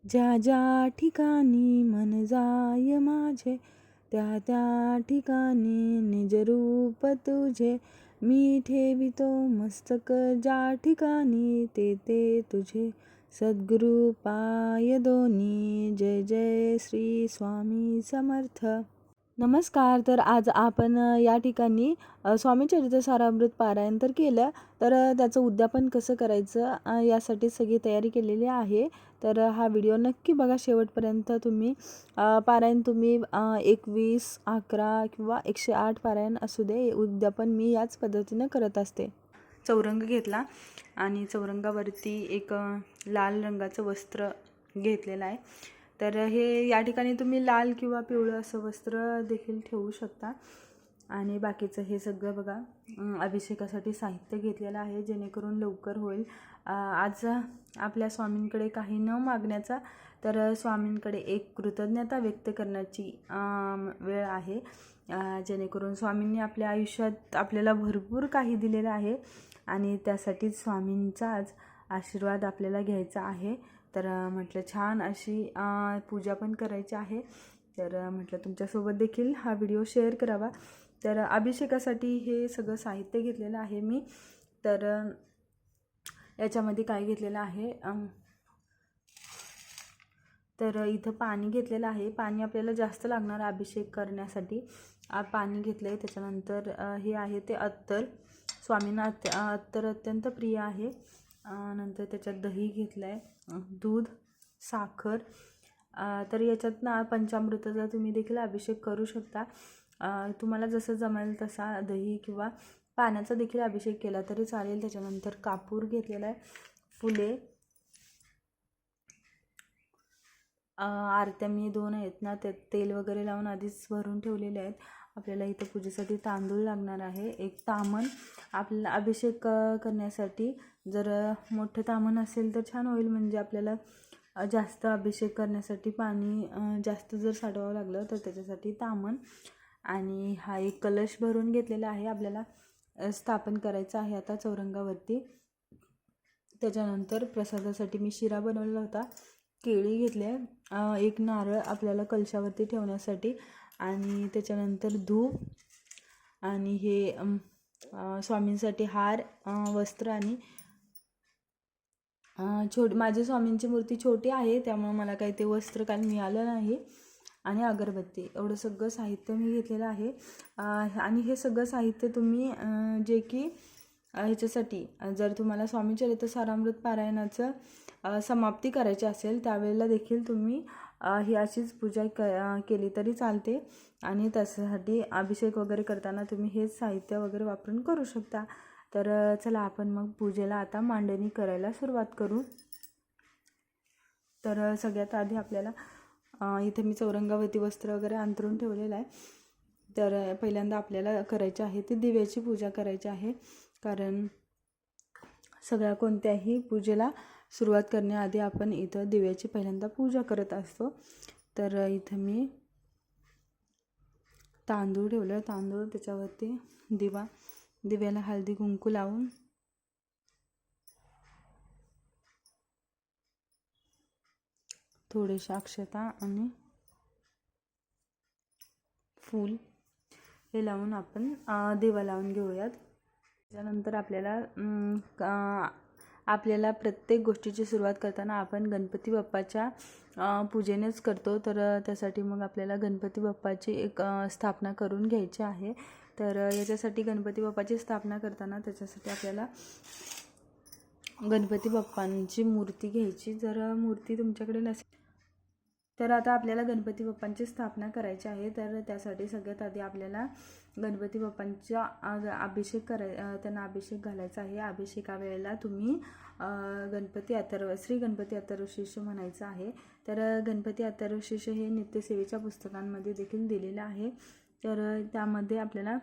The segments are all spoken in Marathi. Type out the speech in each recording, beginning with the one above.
ज्या ज्या ठिकाणी मन जाय माझे, त्या त्या ठिकाणी निज रूप तुझे. मी ठेवितो मस्तक ज्या ठिकाणी, ते ते तुझे सद्गुरु पाय दोन्ही. जय जय श्री स्वामी समर्थ. नमस्कार. तर आज आपण या ठिकाणी स्वामी चरित्र सारामृत पारायण तर केलं, तर त्याचं उद्यापन कसं करायचं यासाठी सगळी तयारी केलेली आहे. तर हा व्हिडिओ नक्की बघा शेवटपर्यंत. तुम्ही पारायण तुम्ही 21, 11 किंवा 108 पारायण असू दे, उद्यापन मी याच पद्धतीनं करत असते. चौरंग घेतला आणि चौरंगावरती एक लाल रंगाचं वस्त्र घेतलेलं आहे. तर हे या ठिकाणी तुम्ही लाल किंवा पिवळं असं वस्त्र देखील ठेवू शकता. आणि बाकीचं हे सगळं बघा अभिषेकासाठी साहित्य घेतलेलं आहे, जेणेकरून लवकर होईल. आज आपल्या स्वामींकडे काही न मागण्याचा, तर स्वामींकडे एक कृतज्ञता व्यक्त करण्याची वेळ आहे. जेणेकरून स्वामींनी आपल्या आयुष्यात आपल्याला भरपूर काही दिलेलं आहे आणि त्यासाठी स्वामींचा आज आशीर्वाद आपल्याला घ्यायचा आहे. तर म्हटलं छान अशी पूजा पण करायची आहे. तर म्हटलं तुमच्यासोबत देखील हा व्हिडिओ शेअर करावा. तर अभिषेकासाठी हे सगळं साहित्य घेतलेलं आहे मी. तर याच्यामध्ये काय घेतलेलं आहे, तर इथं पाणी घेतलेलं आहे. पाणी आपल्याला जास्त लागणार अभिषेक करण्यासाठी. पाणी घेतलं आहे. त्याच्यानंतर हे आहे ते अत्तर. स्वामींना अत्तर अत्यंत प्रिय आहे. नंतर त्याच्यात दही घेतलं आहे, दूध, साखर. तर याच्यात ना पंचामृताचा तुम्ही देखील अभिषेक करू शकता. तुम्हाला जसं जमेल तसा दही किंवा पाण्याचा देखील अभिषेक केला तरी चालेल. त्याच्यानंतर कापूर घेतलेला आहे, फुले, आरत्या मी 2 आहेत ना, त्यात तेल वगैरे लावून आधीच भरून ठेवलेले आहेत. आपल्याला इथं पूजेसाठी तांदूळ लागणार आहे, एक तामण. आपल्याला अभिषेक करण्यासाठी जर मोठं तामण असेल तर छान होईल, म्हणजे आपल्याला जास्त अभिषेक करण्यासाठी पाणी जास्त जर साठवावं लागलं तर त्याच्यासाठी तामण. आणि हा एक कलश भरून घेतलेला आहे, आपल्याला स्थापन करायचं आहे आता चौरंगावरती. त्याच्यानंतर प्रसादासाठी मी शिरा बनवलेला होता, केळी घेतले, एक नारळ आपल्याला कलशावरती ठेवण्यासाठी, आणि त्याच्यानंतर धूप, आणि हे स्वामींसाठी हार, वस्त्र, आणि माझी स्वामींची मूर्ती छोटी आहे त्यामुळे मला काही ते वस्त्र काही मिळालं नाही, आणि अगरबत्ती. एवढं सगळं साहित्य मी घेतलेलं आहे. आणि हे सगळं साहित्य तुम्ही जे की ह्याच्यासाठी जर तुम्हाला स्वामी चरित्र सारामृत पारायणाचं समाप्ती करायची असेल त्यावेळेला देखील तुम्ही ही अशीच पूजा केली तरी चालते. आणि त्याच्यासाठी अभिषेक वगैरे करताना तुम्ही हेच साहित्य वगैरे वापरून करू शकता. तर चला आपण मग पूजेला आता मांडणी करायला सुरुवात करू. तर सगळ्यात आधी आपल्याला इथे मी चौरंगावरती वस्त्र वगैरे अंथरून ठेवलेलं आहे. तर पहिल्यांदा आपल्याला करायची आहे ती दिव्याची पूजा करायची आहे, कारण सगळ्या कोणत्याही पूजेला सुरुवात करण्याआधी आपण इथं दिव्याची पहिल्यांदा पूजा करत असतो. तर इथं मी तांदूळ ठेवलं, तांदूळ, त्याच्यावरती दिवा, दिव्याला हळदी कुंकू लावून थोडेशा अक्षता आणि फूल हे लावून आपण दिवा लावून घेऊयात. त्यानंतर आपल्याला प्रत्येक गोष्टीची सुरुवात करताना आपण गणपती बाप्पाच्या पूजेनेच करतो. तर त्यासाठी मग आपल्याला गणपती बाप्पाची एक स्थापना करून घ्यायची आहे. तर याच्यासाठी गणपती बाप्पाची स्थापना करताना त्याच्यासाठी आपल्याला गणपती बाप्पांची मूर्ती घ्यायची. जर मूर्ती तुमच्याकडे नसेल तर आता आपल्याला गणपती बाप्पांची स्थापना करायची आहे. तर त्यासाठी सगळ्यात आधी आपल्याला गणपती बाप्पांचा अभिषेक त्यांना अभिषेक घालायचा आहे. अभिषेका वेळेला तुम्ही श्री गणपती अथर्वशीर्ष म्हणायचं आहे. तर गणपती अथर्वशीर्ष हे नित्यसेवेच्या पुस्तकांमध्ये देखील दिलेलं आहे. तर त्यामध्ये आपल्याला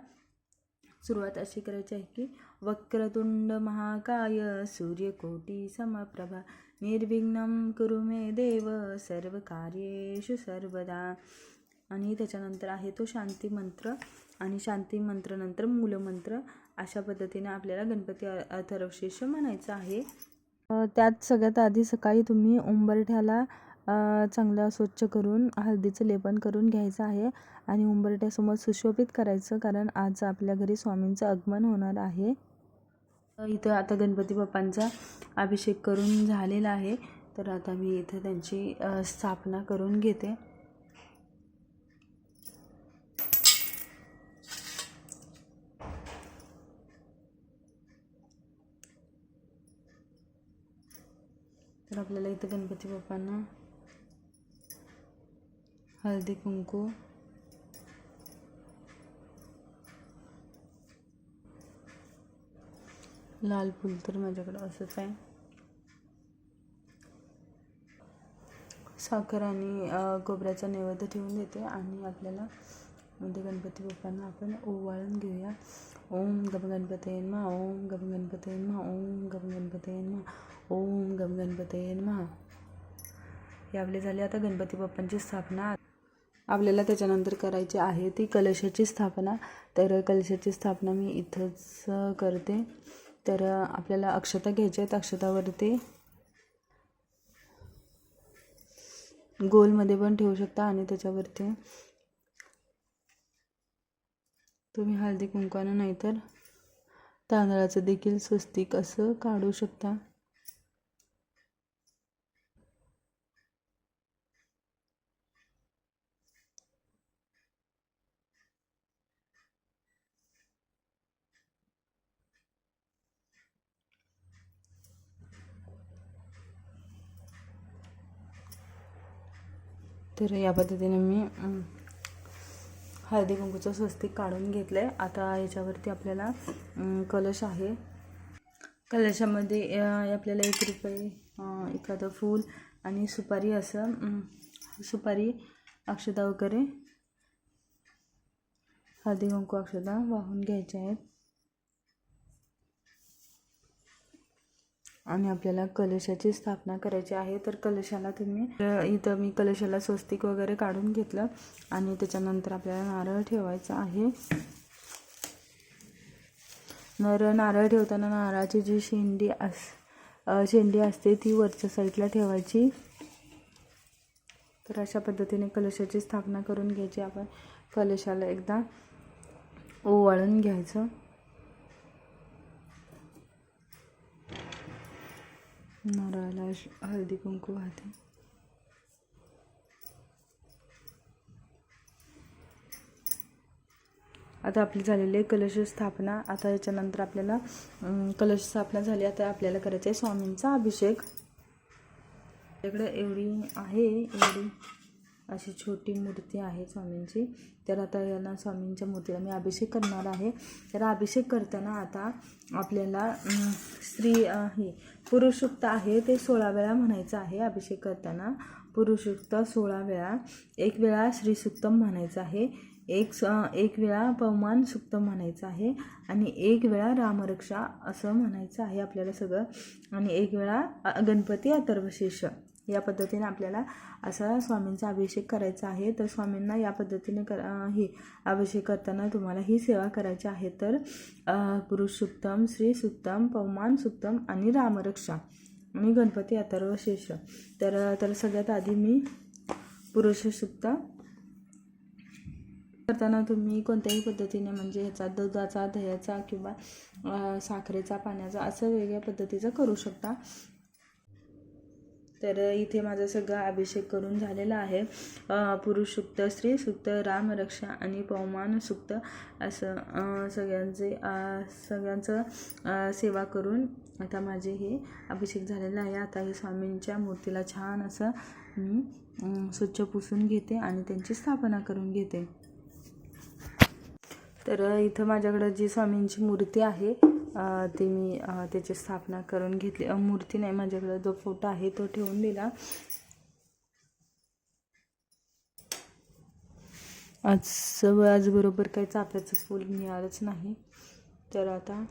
सुरुवात अशी करायची आहे की वक्रतुंड महाकाय सूर्यकोटी समप्रभा निर्विघ्नं कुरु मे देव सर्व कार्येषु सर्वदा. आणि त्याच्यानंतर आहे तो शांती मंत्र, आणि शांती मंत्रानंतर मूलमंत्र. अशा पद्धतीने आपल्याला गणपती अथर्वशीर्ष म्हणायचं आहे. त्यात सगळ्यात आधी सकाळी तुम्ही उंबरठ्याला चांगला स्वच्छ करून हळदीचं लेपन करून घ्यायचं आहे आणि उंबरठ्यासमोर सुशोभित करायचं, कारण आज आपल्या घरी स्वामींचं आगमन होणार आहे. इथं आता गणपती बाप्पांचा अभिषेक करून झालेला आहे, तर आता मी इथं त्यांची स्थापना करून घेते. तर आपल्याला इथं गणपती बाप्पांना हळदी कुंकू, लाल फूल तर माझ्याकडं असंच आहे, साखर आणि खोबऱ्याचा नैवेद्य ठेवून देते आणि आपल्याला म्हणजे गणपती बाप्पांना आपण ओवाळून घेऊया. ओम गम गणपतये नमः, ओम गम गणपतये नमः, ओम गम गणपतये नमः, ओम गम गणपतये नमः. हे आपले झाले. आता गणपती बाप्पांची स्थापना आपल्याला त्याच्यानंतर करायची आहे ती कलशाची स्थापना. तर कलशाची स्थापना मी इथंच करते. तर आपल्याला अक्षता घ्यायच्या आहेत. अक्षतावरती गोलमध्ये पण ठेवू शकता आणि त्याच्यावरती तुम्ही हळदी कुंकवानं नाहीतर तांदळाचं देखील स्वस्तिक असं काढू शकता. तर या पद्धतीने मी हळदी कुंकूचं स्वस्तिक काढून घेतलं आहे. आता याच्यावरती आपल्याला कलश आहे. कलशामध्ये आपल्याला 1 रुपये, एखादं फूल आणि सुपारी असं सुपारी, अक्षता वगैरे, हळदी कुंकू अक्षता वाहून घ्यायच्या आहेत आणि आपल्याला कलशाची स्थापना करायची आहे. तर कलशाला तुम्ही इथं मी कलशाला स्वस्तिक वगैरे काढून घेतलं आणि त्याच्यानंतर आपल्याला नारळ ठेवायचा आहे. नारळ ठेवताना नारळाची जी शेंडी असते ती वरच्या साईडला ठेवायची. तर अशा पद्धतीने कलशाची स्थापना करून घ्यायची. आपण कलशाला एकदा ओवाळून घ्यायचं. नारळाला हळदी कुंकू वाहते. आता आपली झालेली आहे कलश स्थापना. आता याच्यानंतर आपल्याला कलश स्थापना झाली. आता आपल्याला करायचं आहे स्वामींचा अभिषेक. आपल्याकडे एवढी अशी छोटी मूर्ती आहे स्वामींची. तर आता यांना स्वामींच्या मूर्तीला मी अभिषेक करणार आहे. तर अभिषेक करताना आता आपल्याला पुरुष सूक्त आहे ते 16 वेळा म्हणायचं आहे. अभिषेक करताना पुरुष सूक्त 16 वेळा, 1 वेळा श्री सूक्तम म्हणायचं आहे, एक वेळा पवमान सूक्तम म्हणायचं आहे आणि 1 वेळा रामरक्षा असं म्हणायचं आहे आपल्याला सगळं, आणि 1 वेळा गणपती अथर्वशीर्ष. या पद्धतीने आपल्याला असा स्वामींचा अभिषेक करायचा आहे. तर स्वामींना या पद्धतीने अभिषेक करताना तुम्हाला ही सेवा करायची आहे. तर पुरुष सूक्तम, श्री सूक्तम, पवमान सूक्तम आणि रामरक्षा आणि गणपती अथर्वशीर्ष. तर सगळ्यात आधी मी पुरुष सूक्त करताना तुम्ही कोणत्याही पद्धतीने म्हणजे ह्याचा दुधाचा, दह्याचा किंवा साखरेचा, पाण्याचा असं वेगळ्या पद्धतीचं करू शकता. तर इथे माझा सगळा अभिषेक करून झालेला आहे. पुरुष सूक्त, स्त्री सूक्त, रामरक्षा आणि पवमान सूक्त असं सगळ्यांचं सेवा करून आता माझे हे अभिषेक झालेला आहे. आता हे स्वामींच्या मूर्तीला छान असं मी स्वच्छ पुसून घेते आणि त्यांची स्थापना करून घेते. तर इथं माझ्याकडं जी स्वामींची मूर्ती आहे ती मी त्याची स्थापना करून घेतली. मूर्ती नाही, माझ्याकडं जो फोटो आहे तो ठेवून दिला. आज बरोबर काही चाफ्याचं फूल मिळालंच नाही. तर आता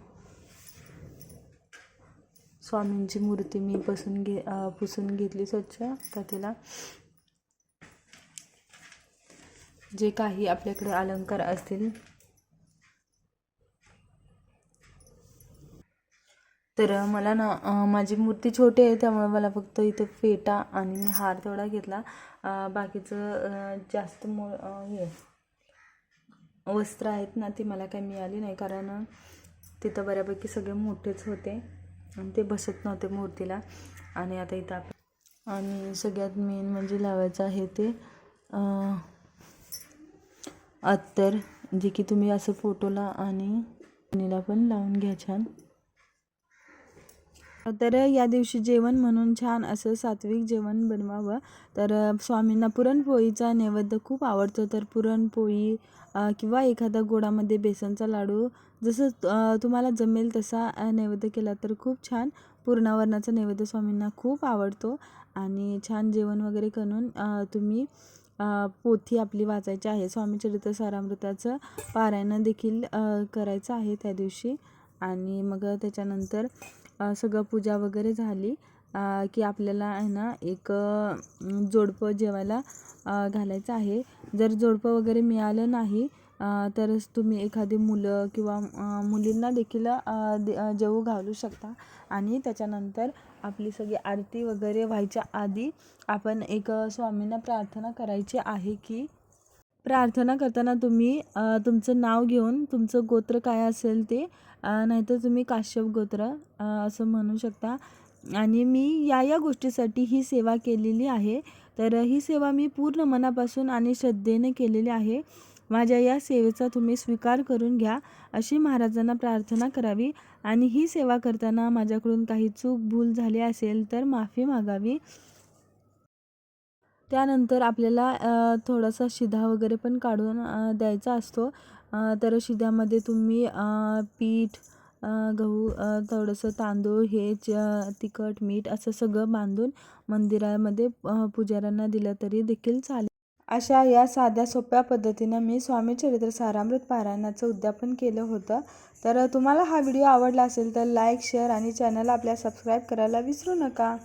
स्वामींची मूर्ती मी पुसून घेतली स्वच्छ. तर तिला जे काही आपल्याकडे अलंकार असतील तर मला ना माझी मूर्ती छोटी आहे, त्यामुळे मला फक्त इथं फेटा आणि हार तेवढा घेतला. बाकीचं जास्त हे वस्त्र आहेत ना, ती मला काही मिळाली नाही, कारण तिथं बऱ्यापैकी सगळे मोठेच होते आणि ते बसत नव्हते मूर्तीला. आणि आता इथं आणि सगळ्यात मेन म्हणजे लावायचं आहे ते अत्तर, जे की तुम्ही असं फोटोला आणि नीला पण लावून घ्या छान. तर या दिवशी जेवण म्हणून छान असं सात्विक जेवण बनवावं. तर स्वामींना पुरणपोळीचा नैवेद्य खूप आवडतो. तर पुरणपोळी किंवा एखादा गोडामध्ये बेसनचा लाडू, जसं तुम्हाला जमेल तसा नैवेद्य केला तर खूप छान. पुरणावरणाचा नैवेद्य स्वामींना खूप आवडतो. आणि छान जेवण वगैरे करून तुम्ही पोथी आपली वाचायची आहे. स्वामी चरित्र सारामृताचं पारायण देखील करायचं आहे त्या दिवशी. आणि मग त्याच्यानंतर सगळं पूजा वगैरे झाली की आपल्याला आहे ना एक जोडपं जेवायला घालायचं आहे. जर जोडपं वगैरे मिळालं नाही तरच तुम्ही एखादी मुलं किंवा मुलींना देखील जेवू घालू शकता. आणि त्याच्यानंतर आपली सगळी आरती वगैरे व्हायच्या आधी आपण एक स्वामींना प्रार्थना करायची आहे. की प्रार्थना करताना तुम्ही तुमचं नाव घेऊन तुमचं गोत्र काय असेल ते, नाहीतर तुम्ही काश्यप गोत्र असं म्हणू शकता. आणि मी या गोष्टीसाठी ही सेवा केलेली आहे. तर ही सेवा मी पूर्ण मनापासून आणि श्रद्धेने केलेली आहे. माझ्या या सेवेचा तुम्ही स्वीकार करून घ्या, अशी महाराजांना प्रार्थना करावी. आणि ही सेवा करताना माझ्याकडून काही चूक भूल झाली असेल तर माफी मागावी. त्यानंतर आपल्याला थोडासा शिधा वगैरे पण काढून द्यायचा असतो. तर शिध्यामध्ये तुम्ही पीठ, गहू, थोडंसं तांदूळ, हे तिखट, मीठ असं सगळं बांधून मंदिरामध्ये पुजाऱ्यांना दिलं तरी देखील चालेल. अशा या साध्या सोप्या पद्धतीनं मी स्वामी चरित्र सारामृत पारायणाचं उद्यापन केलं होतं. तर तुम्हाला हा व्हिडिओ आवडला असेल तर लाईक, शेअर आणि चॅनल आपल्या सबस्क्राईब करायला विसरू नका.